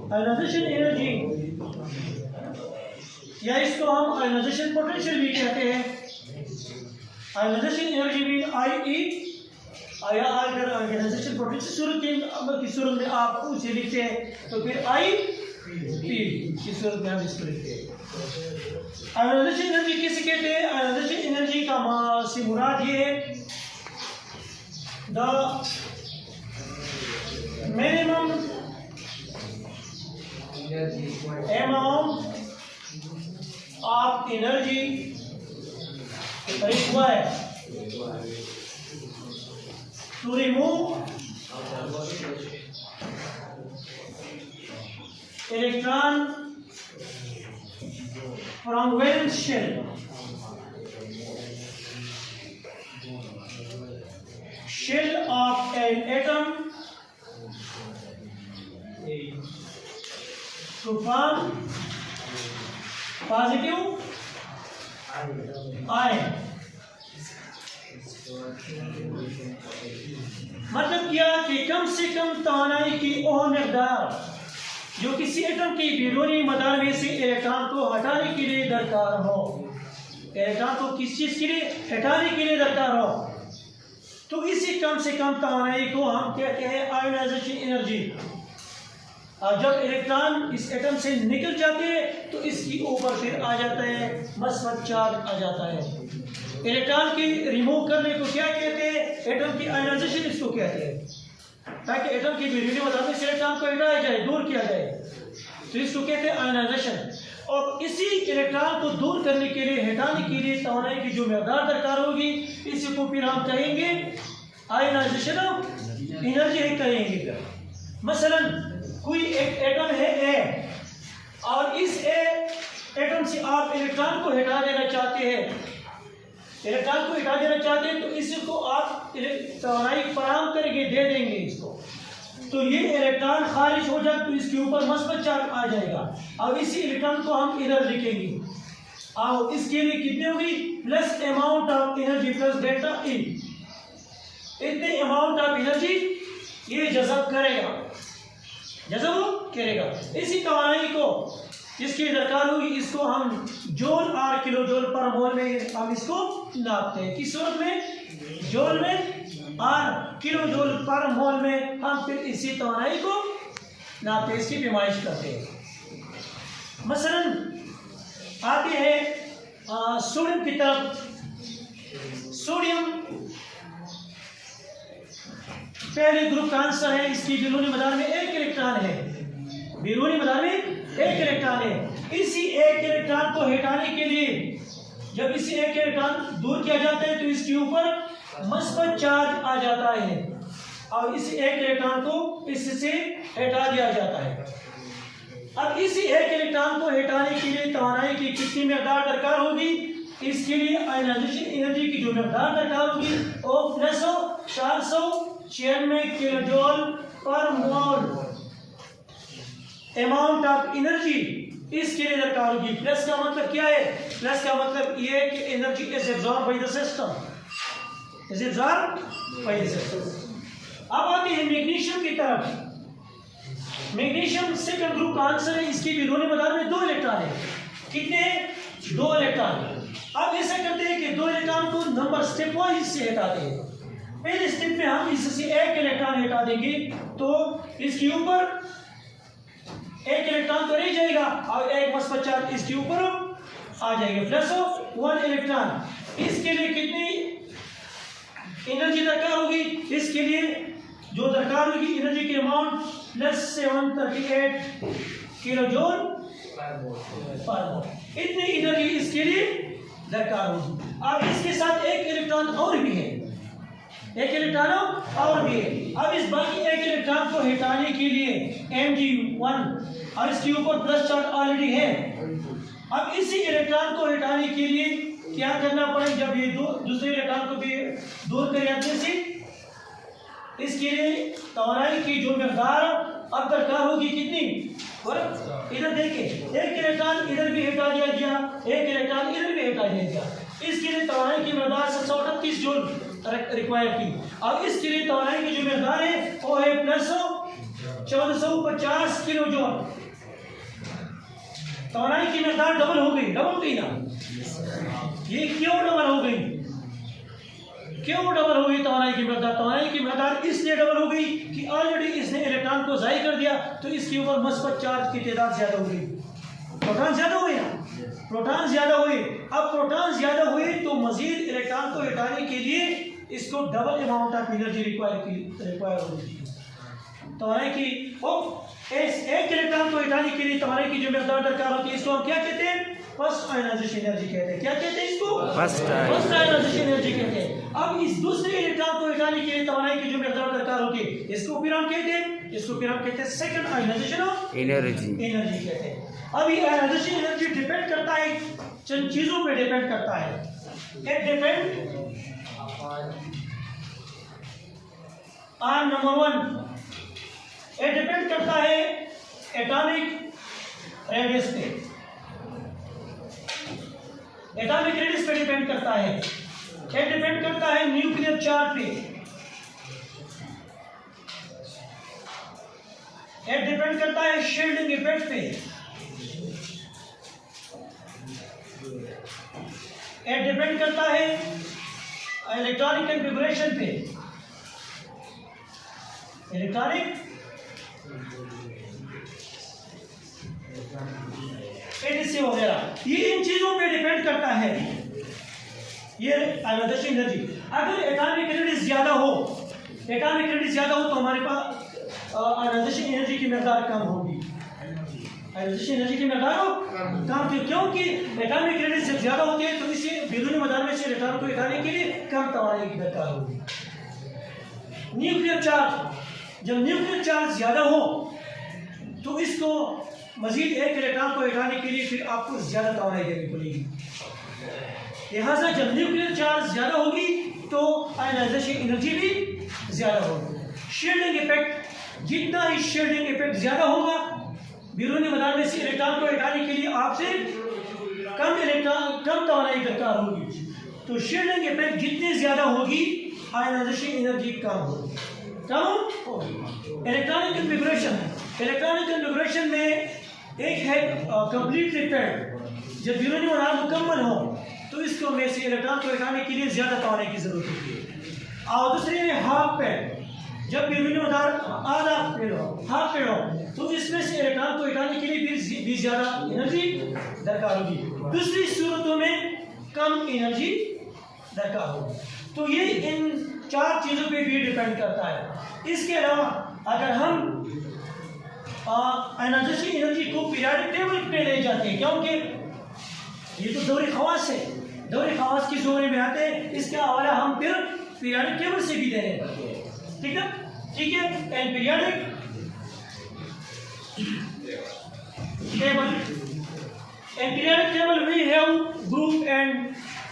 Ionisation energy, या इसको हम आयोनाइजेशन पोटेंशियल भी कहते हैं। आयोनाइजेशन एनर्जी भी आई या अगर आयोनाइजेशन पोटेंशियल सूरत की सूरत में आप उसे लिखते हैं तो फिर आई पी की सूरत में हम इसको लिखते हैं। आयोनाइजेशन एनर्जी किसे कहते हैं? आयोनाइजेशन एनर्जी का से मुराद ये है the minimum amount of energy required to remove electron from valence shell. Shell of an atom to form positive ion। मतलब क्या कि कम से कम तवानाई की वह मकदार जो किसी एटम की बैरूनी मदार में से इलेक्ट्रॉन को हटाने के लिए दरकार हो, इलेक्ट्रॉन को किस चीज के लिए हटाने के लिए दरकार हो, तो इसी कम से कम तवानाई को हम कहते हैं आयोनाइजेशन एनर्जी। और जब इलेक्ट्रॉन इस एटम से निकल जाते हैं तो इसकी ऊपर फिर आ जाता है मस्बत चार्ज आ जाता है। इलेक्ट्रॉन की रिमूव करने को क्या कहते हैं? एटम की आयोनाइजेशन इसको कहते हैं। ताकि एटम की बैरूनी मदार में से इलेक्ट्रॉन को हटाया जाए, दूर किया जाए, तो इसको कहते हैं आयोनाइजेशन। और इसी इलेक्ट्रॉन को दूर करने के लिए, हटाने के लिए तवानाई की जो मकदार दरकार होगी, इसी को फिर हम कहेंगे आयोनाइजेशन ऑफ एनर्जी कहेंगे। मसलन कोई एक एटम है ए, और इस एटम से आप इलेक्ट्रॉन को हटा देना चाहते हैं, इलेक्ट्रॉन को हटा देना चाहते हैं, तो इसको आप तवानाई फराहम करके दे देंगे इसको, तो ये इलेक्ट्रॉन खारिज हो जाए तो इसके ऊपर मस्बत चार्ज आ जाएगा। अब इसी इलेक्ट्रॉन को हम इधर लिखेंगे और इसके लिए कितनी होगी? Plus amount of energy plus delta E, इतने अमाउंट ऑफ एनर्जी ये जज़ब करेगा, जज़ब करेगा। इसी तवानाई को जिसकी दरकार होगी इसको हम जूल और किलो जूल पर मोल में हम इसको नापते हैं। किस सूरत में? जूल में और किलो जूल पर मोल में हम फिर इसी तवानाई को नापते हैं, इसकी पैमाइश करते हैं। मसलन आते हैं सोडियम की तरफ। सोडियम पहले ग्रुप का आंसर है, इसकी बैरूनी मदार में एक इलेक्ट्रॉन है, बैरूनी मदार में एक इलेक्ट्रॉन है। इसी एक इलेक्ट्रॉन को हटाने के लिए जब इसी एक इलेक्ट्रॉन दूर किया जाता है तो इसके ऊपर मस्बत चार्ज आ जाता है और इसी एक इलेक्ट्रॉन को इससे हटा दिया जाता है। अब इसी एक इलेक्ट्रॉन को हटाने के लिए तवानाई की कितनी मकदार दरकार होगी? इसके लिए आयोनाइजेशन एनर्जी की जो मकदार दरकार होगी वो 496 किलो जूल पर मोल अमाउंट ऑफ एनर्जी इसके लिए दरकार होगी। प्लस का मतलब क्या है? प्लस का मतलब ये है कि energy is absorb by the system, is absorb by the system. अब आते हैं मैग्नीशियम की तरफ। मैग्नीशियम सेकंड ग्रुप का आंसर है, इसकी बैरूनी मदार में 2 इलेक्ट्रॉन है। कितने? 2 इलेक्ट्रॉन। अब ऐसा करते हैं कि 2 इलेक्ट्रॉन को नंबर स्टेप वाइज से हटाते हैं। पहले स्टेप में हम इससे एक इलेक्ट्रॉन हटा देंगे तो इसके ऊपर एक इलेक्ट्रॉन तो रह जाएगा और एक मस्बत चार्ज इसके ऊपर आ जाएगा, प्लस ऑफ 1 इलेक्ट्रॉन। इसके लिए कितनी एनर्जी दरकार होगी? इसके लिए जो दरकार होगी एनर्जी की अमाउंट प्लस 738 किलो जूल पर मोल, इतनी एनर्जी इसके लिए दरकार होगी। अब इसके साथ एक इलेक्ट्रॉन और भी है, एक इलेक्ट्रॉन और भी है। अब इस बाकी एक इलेक्ट्रॉन को हटाने के लिए Mg1 और इसके ऊपर प्लस चार्ज ऑलरेडी है। अब इसी इलेक्ट्रॉन को हटाने के लिए क्या करना पड़ेगा? जब ये दूसरे इलेक्ट्रॉन को भी दूर कर जाते से इसके लिए तवानाई की जो मकदार अब दरकार होगी कितनी? और इधर देखिए, एक इलेक्ट्रॉन इधर भी हटा दिया गया, एक इलेक्ट्रॉन इधर भी हटा दिया गया। इसके लिए तवानाई की मकदार 738 जूल रिक्वायर की। अब इसके लिए तवानाई की जो मकदार है वो है प्लस 1450 किलो जूल। तवानाई की मकदार डबल हो गई ना। ये क्यों डबल हो गई? तवानाई की मकदार इसलिए डबल हो गई कि ऑलरेडी इसने इलेक्ट्रॉन को जाया कर दिया, तो इसके ऊपर मस्बत चार्ज की तादाद ज्यादा हो गई। प्रोटॉन ज्यादा हुए ना, प्रोटॉन ज्यादा हुए। अब प्रोटॉन ज्यादा हुए तो मजीद इलेक्ट्रॉन को हटाने के लिए इसको double amount of energy require होगी। तवानाई की एक इलेक्ट्रॉन को हटाने के लिए तवानाई की जो मकदार दरकार होती है, इसको हम क्या कहते हैं? फर्स्ट आयनाइजेशन एनर्जी कहते हैं। क्या कहते हैं इसको? फर्स्ट आयनाइजेशन एनर्जी कहते हैं। अब इस दूसरे इलेक्ट्रॉन को हटाने के लिए तवानाई की जो मकदार दरकार होती है, इसको फिर हम कहते हैं सेकंड आयनाइजेशन एनर्जी कहते हैं। अब ये आयनाइजेशन एनर्जी डिपेंड करता है चंद चीजों पे डिपेंड करता है। इट डिपेंड ऑन नंबर 1, ये डिपेंड करता है एटॉमिक रेडियस पे। एटॉमिक रेडियस पे डिपेंड करता है। ये डिपेंड करता है न्यूक्लियर चार्ज पे। ये डिपेंड करता है शील्डिंग इफेक्ट पे। ये डिपेंड करता है इलेक्ट्रॉनिक कॉन्फ़िगरेशन पे। इलेक्ट्रॉनिक एडीसी वगैरह, ये इन चीजों पे डिपेंड करता है ये आयनाइजेशन एनर्जी। अगर एटॉमिक रेडियस ज्यादा हो तो हमारे पास आयनाइजेशन एनर्जी की मकदार कम होगी। आयनाइजेशन एनर्जी की मकदार कम, क्योंकि एटॉमिक रेडियस जब ज्यादा होती है तो इसे बैरूनी मैदान में से इलेक्ट्रॉन को हटाने के लिए कम तवानाई की दरकार होगी। न्यूक्लियर चार्ज, जब न्यूक्लियर चार्ज ज्यादा हो तो इसको मजीद एक इलेक्ट्रॉन को हटाने के लिए फिर आपको ज्यादा तवानाई देनी पड़ेगी। लिहाजा जब न्यूक्लियर चार्ज ज्यादा होगी तो आयनाइजेशन एनर्जी भी ज्यादा होगी। शील्डिंग इफेक्ट, जितना ही शील्डिंग इफेक्ट ज्यादा होगा बैरूनी मैदान में से इलेक्ट्रॉन को हटाने के लिए आपसे कम तवानाई दरकार होगी। तो शील्डिंग इफेक्ट जितनी ज्यादा होगी आयनाइजेशन एनर्जी कम होगी। इलेक्ट्रॉनिक कॉन्फ़िगरेशन में एक है कंप्लीटली पैड। जब बैरूनी मैदान मुकम्मल हो तो इसको में से इलेक्ट्रॉन को हटाने के लिए ज्यादा तवानाई की जरूरत होती है। और दूसरी है हाफ पैड। जब बैरूनी मैदान आधा हाफ पैड हो तो इसमें से इलेक्ट्रॉन को हटाने के लिए भी ज्यादा एनर्जी दरकार होगी। दूसरी सूरतों में कम एनर्जी दरकार होगी। तो ये इन 4 चीजों पे भी डिपेंड करता है। इसके अलावा अगर हम आयनाइजेशन एनर्जी को पीरियडिक टेबल पे ले जाते हैं, क्योंकि ये तो दौरे खवास है, दौरे खवास की जोरे में आते हैं, इसका हवाला हम फिर पीरियडिक टेबल से भी दे रहे हैं। ठीक है। And periodic table we have group and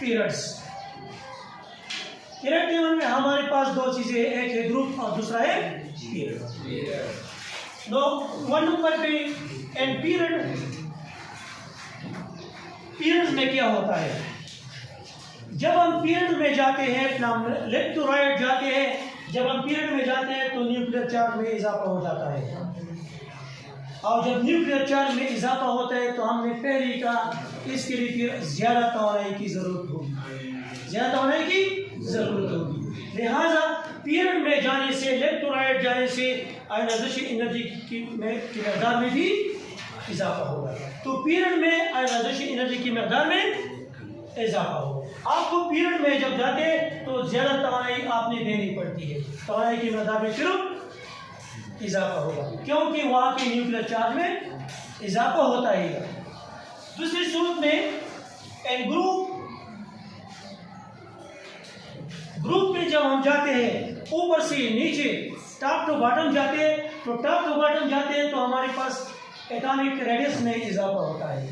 periods. Period table में हमारे पास 2 चीजें हैं, एक है ग्रुप और दूसरा है पीरियड। 1 नंबर पे एंड पीरियड में क्या होता है? जब हम पीरियड में जाते हैं, लेफ्ट टू राइट जाते हैं, जब हम पीरियड में जाते हैं तो न्यूक्लियर चार्ज में इजाफा हो जाता है। और जब न्यूक्लियर चार्ज में इजाफा होता है तो हमने पहले कहा इसके लिए फिर ज्यादा तवानाई की जरूरत होगी। लिहाजा पीरियड में जाने से, लेफ्ट टू राइट जाने से आयनाइजेशन एनर्जी की मकदार में भी इजाफा होगा। तो पीरियड में आयनाइजेशन एनर्जी की मकदार में इजाफा होगा। आपको पीरियड में जब जाते हैं तो ज्यादा तवानाई आपने देनी पड़ती है, तवानाई की मकदार में फिर इजाफा होगा, क्योंकि वहां के न्यूक्लियर चार्ज में इजाफा होता ही है। दूसरी सूरत में ग्रुप में जब हम जाते हैं, ऊपर से नीचे टॉप टू बॉटम जाते हैं, तो टॉप टू बॉटम जाते हैं तो हमारे पास एटॉमिक रेडियस में इजाफा होता है।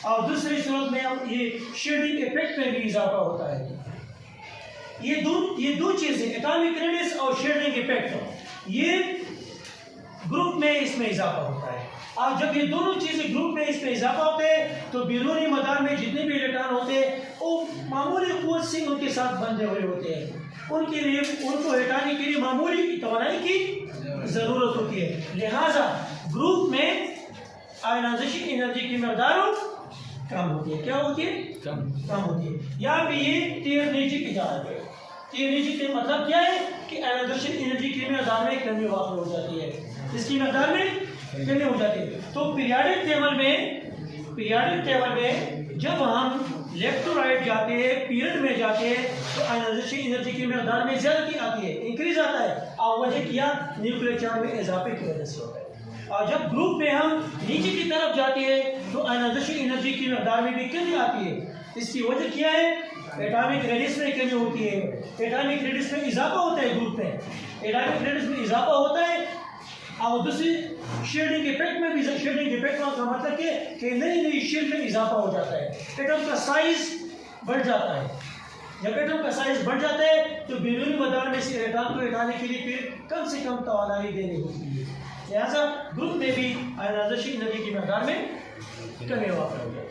और दूसरी सूरत में हम ये शील्डिंग इफेक्ट में भी इजाफा होता है। ये दो चीजें, एटॉमिक रेडियस और शील्डिंग इफेक्ट, ये ग्रुप में इसमें इजाफा होता है। और जब ये दोनों चीजें ग्रुप में इसमें इजाफा होते हैं तो बैरूनी मैदान में जितने भी इलेक्ट्रॉन होते हैं वो मामूली कुव्वत से उनके साथ बंधे हुए होते हैं। उनको हटाने के लिए मामूली तवानाई की ज़रूरत होती है। लिहाजा ग्रुप में आयनाइजेशन एनर्जी की मकदार कम होती है। क्या होती है? कम होती है। यहाँ पे ये तीरनीची की जा रही है। तीरनीची का मतलब क्या है कि आयनाइजेशन एनर्जी की मकदार में कमी वाक़ हो जाती है, इसकी मकदार में कमी हो जाती है। तो पीरियाडिक टेबल में जब हम लेफ्ट टू राइट जाते हैं, पीरियड में जाते हैं, तो आयनाइजेशन एनर्जी की मकदार में ज़्यादती आती है, इंक्रीज आता है। और वजह क्या? न्यूक्लियर चार्ज में इजाफे की वजह से होता है। और जब ग्रुप में हम नीचे की तरफ जाते हैं तो आयनाइजेशन एनर्जी की मकदार में भी कमी आती है। इसकी वजह क्या है? एटॉमिक रेडियस में कमी होती है, एटॉमिक रेडियस में इजाफा होता है। ग्रुप में एटॉमिक रेडियस में इजाफा होता है और दूसरी शील्डिंग इफेक्ट में भी, शील्डिंग इफेक्ट का मतलब कि नई शील्ड में इजाफा हो जाता है, एटम का साइज बढ़ जाता है। जब एटम का साइज बढ़ जाता है तो बैरूनी मैदान में से इलेक्ट्रॉन को हटाने के लिए फिर कम से कम तवानाई देनी होती है। लिहाजा ग्रुप में भी आयनाइजेशन एनर्जी की मकदार में कमी वाक़ हो जाती है।